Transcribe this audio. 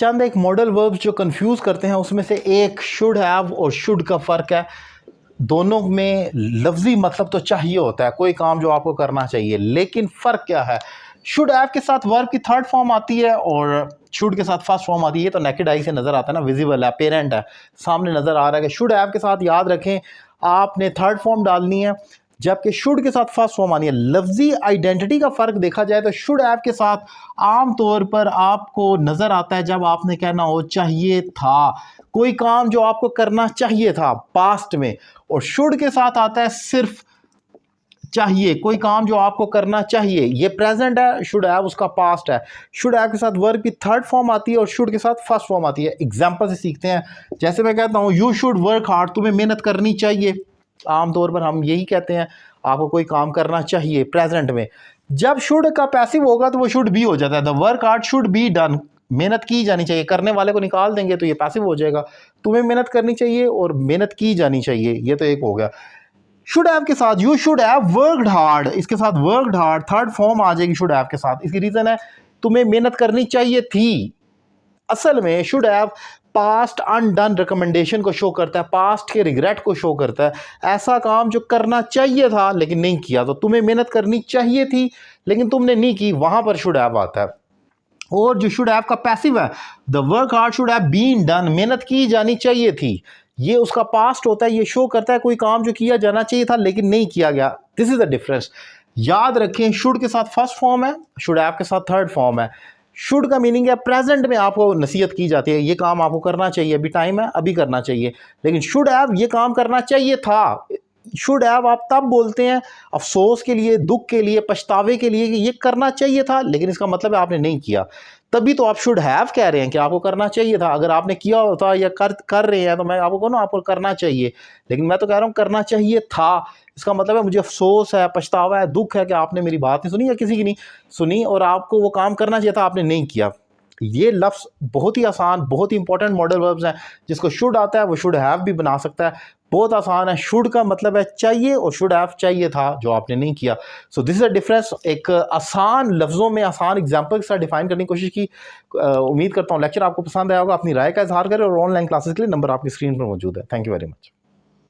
चंद एक modal verbs जो confuse करते हैं, उसमें से एक शुड हैव और शुड का फ़र्क है। दोनों में लफ्ज़ी मतलब तो चाहिए होता है, कोई काम जो आपको करना चाहिए, लेकिन फ़र्क क्या है? शुड हैव के साथ वर्ब की थर्ड फॉर्म आती है और शुड के साथ फर्स्ट फॉर्म आती है। तो नेकेड आई से नज़र आता है ना, विजिबल है, पेरेंट है, सामने नज़र आ रहा है कि शुड हैव के साथ याद रखें आपने थर्ड फॉर्म डालनी है, जबकि शुड के साथ फर्स्ट फॉर्म आनी है। लफ्जी आइडेंटिटी का फ़र्क देखा जाए तो शुड हैव के साथ आम तौर पर आपको नज़र आता है जब आपने कहना हो चाहिए था, कोई काम जो आपको करना चाहिए था पास्ट में, और शुड के साथ आता है सिर्फ चाहिए, कोई काम जो आपको करना चाहिए। ये प्रेजेंट है, शुड हैव उसका पास्ट है। शुड हैव के साथ वर्ब की थर्ड फॉर्म आती है और शुड के साथ फर्स्ट फॉर्म आती है। एग्जांपल से सीखते हैं। जैसे मैं कहता हूँ यू शुड वर्क हार्ड, तुम्हें मेहनत करनी चाहिए। आमतौर पर हम यही कहते हैं, आपको कोई काम करना चाहिए प्रेजेंट में। जब शुड का पैसिव होगा तो वो शुड बी हो जाता है। The work hard should be done, मेहनत की जानी चाहिए। करने वाले को निकाल देंगे तो ये पैसिव हो जाएगा। तुम्हें मेहनत करनी चाहिए और मेहनत की जानी चाहिए, ये तो एक हो गया। शुड हैव के साथ you should have worked hard, इसके साथ वर्कड हार्ड थर्ड फॉर्म आ जाएगी शुड हैव के साथ। इसकी रीजन है तुम्हें मेहनत करनी चाहिए थी। असल में should have past undone recommendation को शो करता है, पास्ट के रिग्रेट को शो करता है। ऐसा काम जो करना चाहिए था लेकिन नहीं किया, तो तुम्हें मेहनत करनी चाहिए थी लेकिन तुमने नहीं की, वहां पर शुड हैव आता है। और जो शुड हैव का पैसिव है, the work hard should have been done, मेहनत की जानी चाहिए थी, ये उसका पास्ट होता है। ये शो करता है कोई काम जो किया जाना चाहिए था लेकिन नहीं किया गया। This is the difference. याद रखें, शुड के साथ फर्स्ट फॉर्म है, शुड हैव के साथ थर्ड फॉर्म है। शुड का मीनिंग है प्रेजेंट में आपको नसीहत की जाती है, ये काम आपको करना चाहिए, अभी टाइम है, अभी करना चाहिए। लेकिन शुड हैव ये काम करना चाहिए था। शुड हैव आप तब बोलते हैं अफसोस के लिए, दुख के लिए, पछतावे के लिए कि ये करना चाहिए था, लेकिन इसका मतलब है आपने नहीं किया, तभी तो आप शुड हैव कह रहे हैं कि आपको करना चाहिए था। अगर आपने किया होता या कर रहे हैं तो मैं आपको कहूँ आपको करना चाहिए, लेकिन मैं तो कह रहा हूँ करना चाहिए था। इसका मतलब है मुझे अफसोस है, पछतावा है, दुख है कि आपने मेरी बात नहीं सुनी या किसी की नहीं सुनी और आपको वो काम करना चाहिए था, आपने नहीं किया। ये लफ्ज़ बहुत ही आसान, बहुत ही इंपॉर्टेंट मॉडल वर्ब्स हैं। जिसको शुड आता है वो शुड हैव भी बना सकता है, बहुत आसान है। शुड का मतलब है चाहिए और शुड हैव चाहिए था जो आपने नहीं किया। So this is a difference. एक आसान लफ्ज़ों में आसान एग्जाम्पल के साथ डिफाइन करने की कोशिश की। उम्मीद करता हूँ लेक्चर आपको पसंद आया होगा। अपनी राय का इजहार करें और ऑनलाइन क्लासेस के लिए नंबर आपकी स्क्रीन पर मौजूद है। Thank you very much.